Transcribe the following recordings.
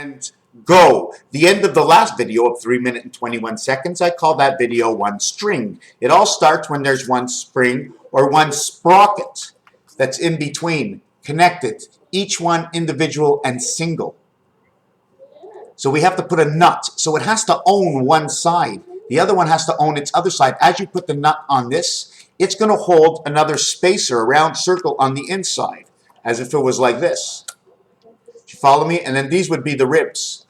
and go. The end of the last video of 3 minutes and 21 seconds, I call that video one string. It all starts when there's one spring or one sprocket that's in between, connected, each one individual and single. So we have to put a nut. So it has to own one side. The other one has to own its other side. As you put the nut on this, it's going to hold another spacer, a round circle on the inside, as if it was like this. You follow me? And then these would be the ribs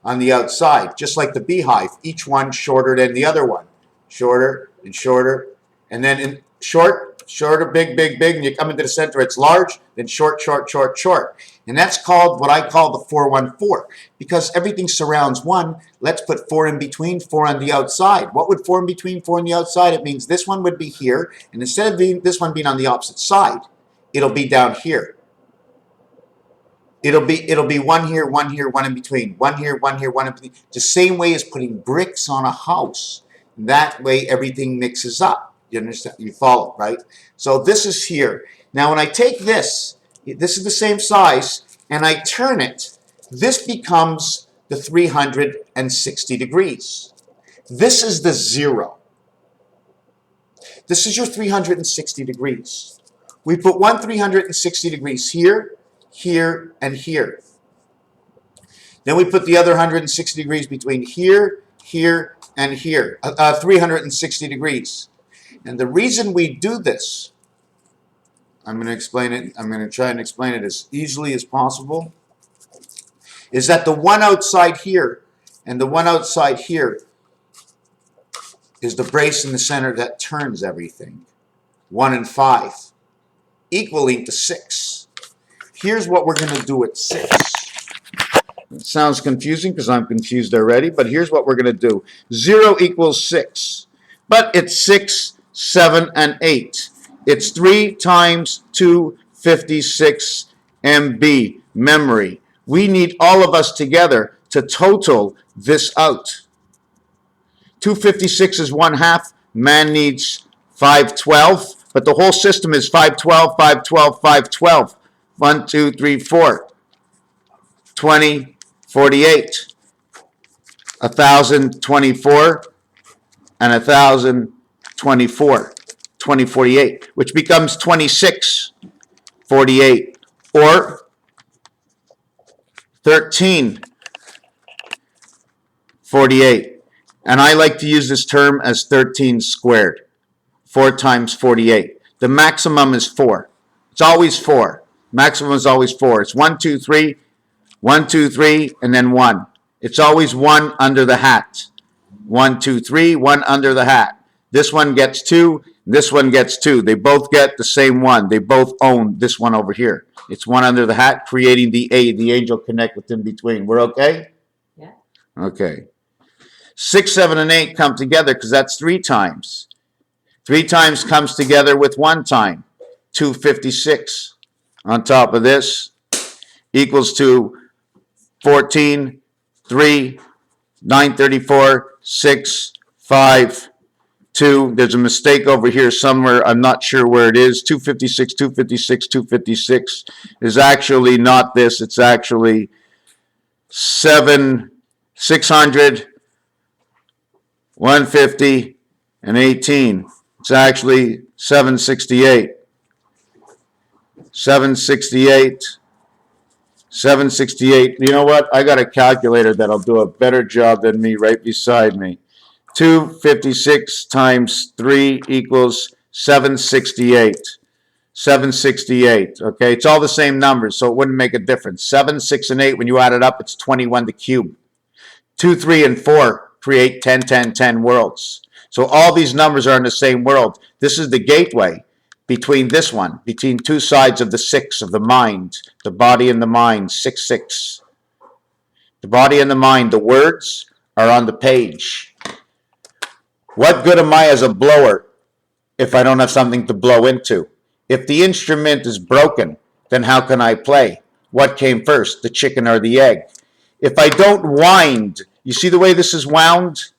on the outside, just like the beehive, each one shorter than the other one. Shorter and shorter, and then in short, shorter, big, big, big, and you come into the center, it's large, then short, short, short, short. And that's called what I call the 4-1-4, because everything surrounds one. Let's put 4 in between, 4 on the outside. What would 4 in between, 4 on the outside? It means this one would be here, and instead of this one being on the opposite side, it'll be down here. It'll be one here, one here, one in between, one here, one here, one in between. The same way as putting bricks on a house. That way everything mixes up. You understand? You follow, right? So this is here. Now when I take this is the same size, and I turn it, this becomes the 360 degrees. This is the 0. This is your 360 degrees. We put one 360 degrees here, here, and here. Then we put the other 160 degrees between here, here, and here. 360 degrees. And the reason we do this, I'm going to explain it. I'm going to try and explain it as easily as possible, is that the one outside here and the one outside here is the brace in the center that turns everything. 1 and 5 equaling to 6. Here's what we're going to do at 6. It sounds confusing because I'm confused already, but here's what we're going to do. 0 equals 6, but it's 6, 7, and 8. It's 3 times 256 MB memory. We need all of us together to total this out. 256 is 1/2. Man needs 512, but the whole system is 512, 512, 512. 1, 2, 3, 4. 20, 48. 1,024 and 1,024. 2048, which becomes 2648, or 1348. And I like to use this term as 13 squared. 4 times 48. The maximum is 4. It's always 4. Maximum is always 4. It's 1, 2, 3, 1, 2, 3, and then 1. It's always 1 under the hat. 1, 2, 3, 1 under the hat. This one gets 2. This one gets 2. They both get the same one. They both own this one over here. It's 1 under the hat, creating the A, the angel connect within between. We're okay? Yeah. Okay. 6, 7, and 8 come together because that's 3 times. 3 times comes together with 1 time. 256 on top of this equals to 14, 3, 934, 6, 5, 2. There's a mistake over here somewhere. I'm not sure where it is. 256, 256, 256 is actually not this. It's actually 600, 150, and 18. It's actually 768. 768. 768. You know what? I got a calculator that'll do a better job than me right beside me. 256 times 3 equals 768. 768. Okay, it's all the same numbers, so it wouldn't make a difference. 7, 6, and 8, when you add it up, it's 21 to cube. 2, 3, and 4 create 10, 10, 10 worlds. So all these numbers are in the same world. This is the gateway between this one, between two sides of the 6 of the mind, the body and the mind, 6, 6. The body and the mind, the words are on the page. What good am I as a blower if I don't have something to blow into? If the instrument is broken, then how can I play? What came first, the chicken or the egg? If I don't wind, you see the way this is wound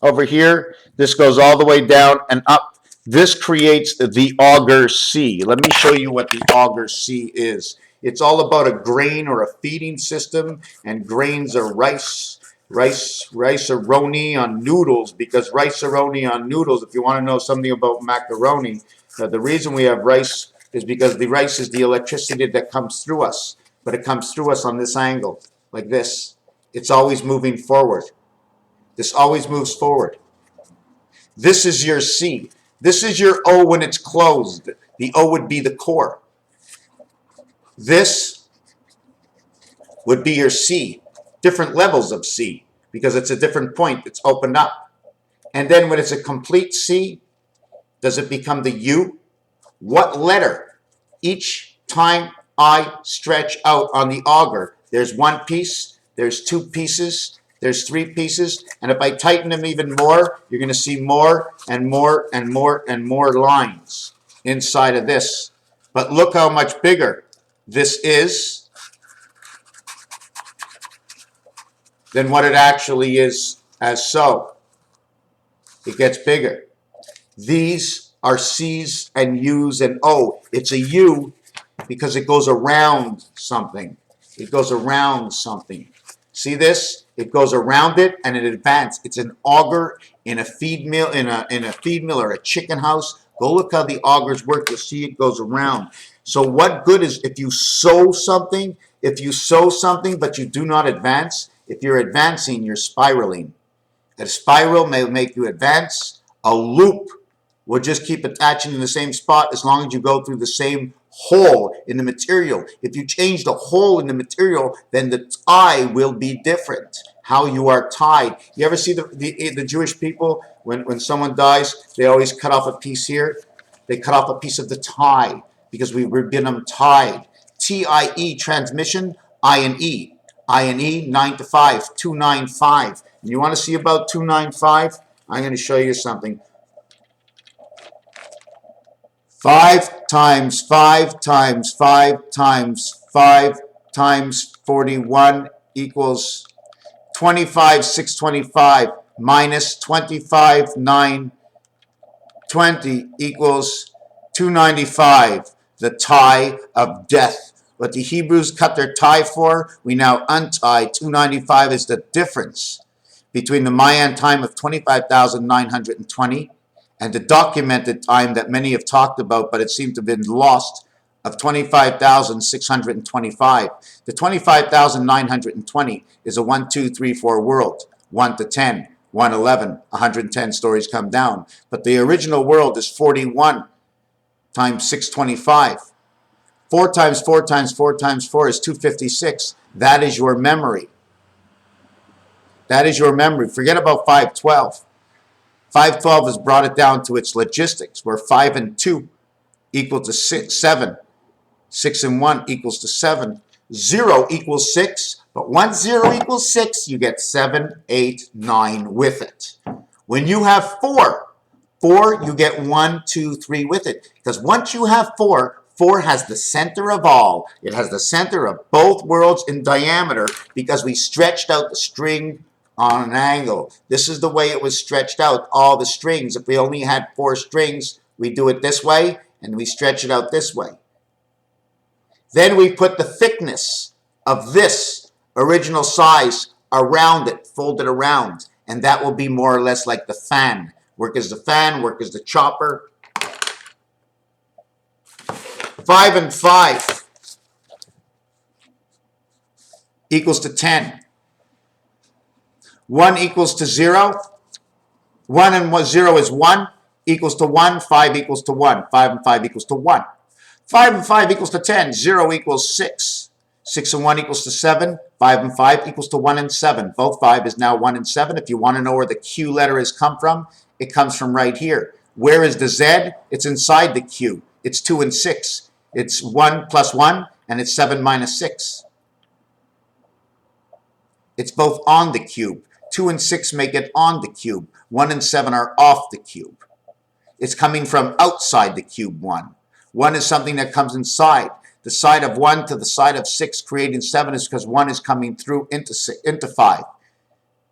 over here? This goes all the way down and up. This creates the auger C. Let me show you what the auger C is. It's all about a grain or a feeding system, and grains are rice-a-roni on noodles, because rice-a-roni on noodles, if you want to know something about macaroni, the reason we have rice is because the rice is the electricity that comes through us, but it comes through us on this angle, like this. It's always moving forward. This always moves forward. This is your C. This is your O when it's closed. The O would be the core. This would be your C. Different levels of C, because it's a different point. It's opened up. And then when it's a complete C, does it become the U? What letter? Each time I stretch out on the auger, there's one piece, there's two pieces, there's three pieces, and if I tighten them even more, you're going to see more and more and more and more lines inside of this. But look how much bigger this is than what it actually is as so. It gets bigger. These are C's and U's and O. It's a U because it goes around something. It goes around something. See this? It goes around it and it advances. It's an auger in a feed mill, in a feed mill or a chicken house. Go look how the augers work. You'll see it goes around. So what good is if you sow something? If you sow something but you do not advance, if you're advancing, you're spiraling. A spiral may make you advance. A loop will just keep attaching in the same spot as long as you go through the same hole in the material. If you change the hole in the material, then the tie will be different. How you are tied. You ever see the Jewish people, when someone dies, they always cut off a piece here. They cut off a piece of the tie because we're getting them tied. TIE, transmission, I and E. I and E, 9 to 5, 295. And you want to see about 295? I'm going to show you something. 5 times 5 times 5 times 5 times 41 equals 25,625 minus 25,920 equals 295, the tie of death. What the Hebrews cut their tie for, we now untie. 295 is the difference between the Mayan time of 25,920 and the documented time that many have talked about, but it seemed to have been lost, of 25,625. The 25,920 is a 1, 2, 3, 4 world. 1 to 10, 111, 110 stories come down. But the original world is 41 times 625. 4 times 4 times 4 times 4 is 256. That is your memory. That is your memory. Forget about 512. 512 has brought it down to its logistics, where 5 and 2 equal to 7. 6 and 1 equals to 7. 0 equals 6, but once 0 equals 6, you get 7, 8, 9 with it. When you have 4, you get 1, 2, 3 with it. Because once you have 4, 4 has the center of all. It has the center of both worlds in diameter because we stretched out the string on an angle. This is the way it was stretched out, all the strings. If we only had 4 strings, we do it this way, and we stretch it out this way. Then we put the thickness of this original size around it, fold it around, and that will be more or less like the fan. Work as the fan, work as the chopper. 5 and 5 equals to 10. 1 equals to 0. 1 and 0 is 1 equals to 1. 5 equals to 1. 5 and 5 equals to 1. 5 and 5 equals to 10. 0 equals 6. 6 and 1 equals to 7. 5 and 5 equals to 1 and 7. Both 5 is now 1 and 7. If you want to know where the Q letter has come from, it comes from right here. Where is the Z? It's inside the Q. It's 2 and 6. It's 1 plus 1, and it's 7 minus 6. It's both on the cube. 2 and 6 make it on the cube. 1 and 7 are off the cube. It's coming from outside the cube 1. 1 is something that comes inside. The side of 1 to the side of 6 creating 7 is because 1 is coming through into 5,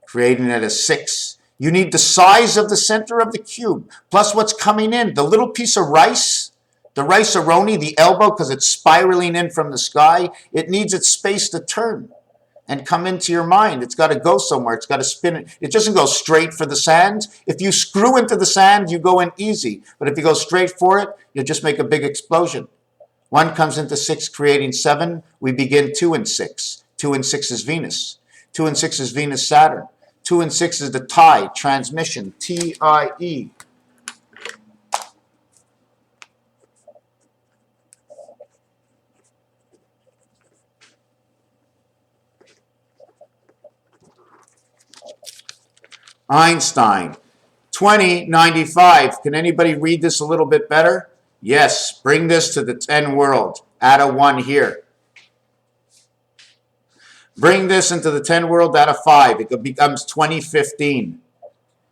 creating it as 6. You need the size of the center of the cube, plus what's coming in. The little piece of rice The rice-a-roni, the elbow, because it's spiraling in from the sky, it needs its space to turn and come into your mind. It's got to go somewhere. It's got to spin it. It doesn't go straight for the sand. If you screw into the sand, you go in easy. But if you go straight for it, you'll just make a big explosion. 1 comes into 6, creating 7. We begin 2 and 6. 2 and 6 is Venus. 2 and 6 is Venus, Saturn. 2 and 6 is the tie, transmission, T-I-E. Einstein, 2095. Can anybody read this a little bit better? Yes, bring this to the 10 world. Add a 1 here. Bring this into the 10 world, add a 5. It becomes 2015.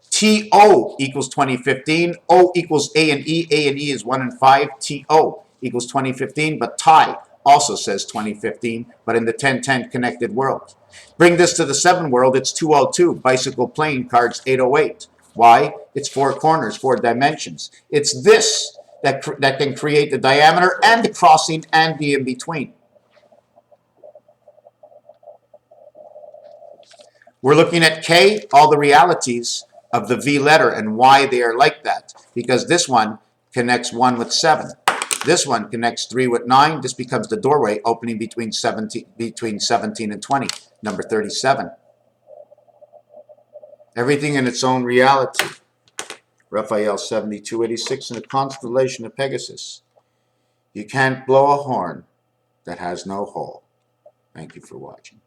TO equals 2015. O equals A and E. A and E is 1 and 5. TO equals 2015. But TI also says 2015, but in the 1010 connected world. Bring this to the 7 world, it's 202. Bicycle plane, cards 808. Why? It's 4 corners, 4 dimensions. It's this that can create the diameter and the crossing and the in-between. We're looking at K, all the realities of the V letter and why they are like that. Because this one connects 1 with 7. This one connects 3 with 9. This becomes the doorway opening between 17 and 20, number 37. Everything in its own reality. Raphael 7286 in the constellation of Pegasus. You can't blow a horn that has no hole. Thank you for watching.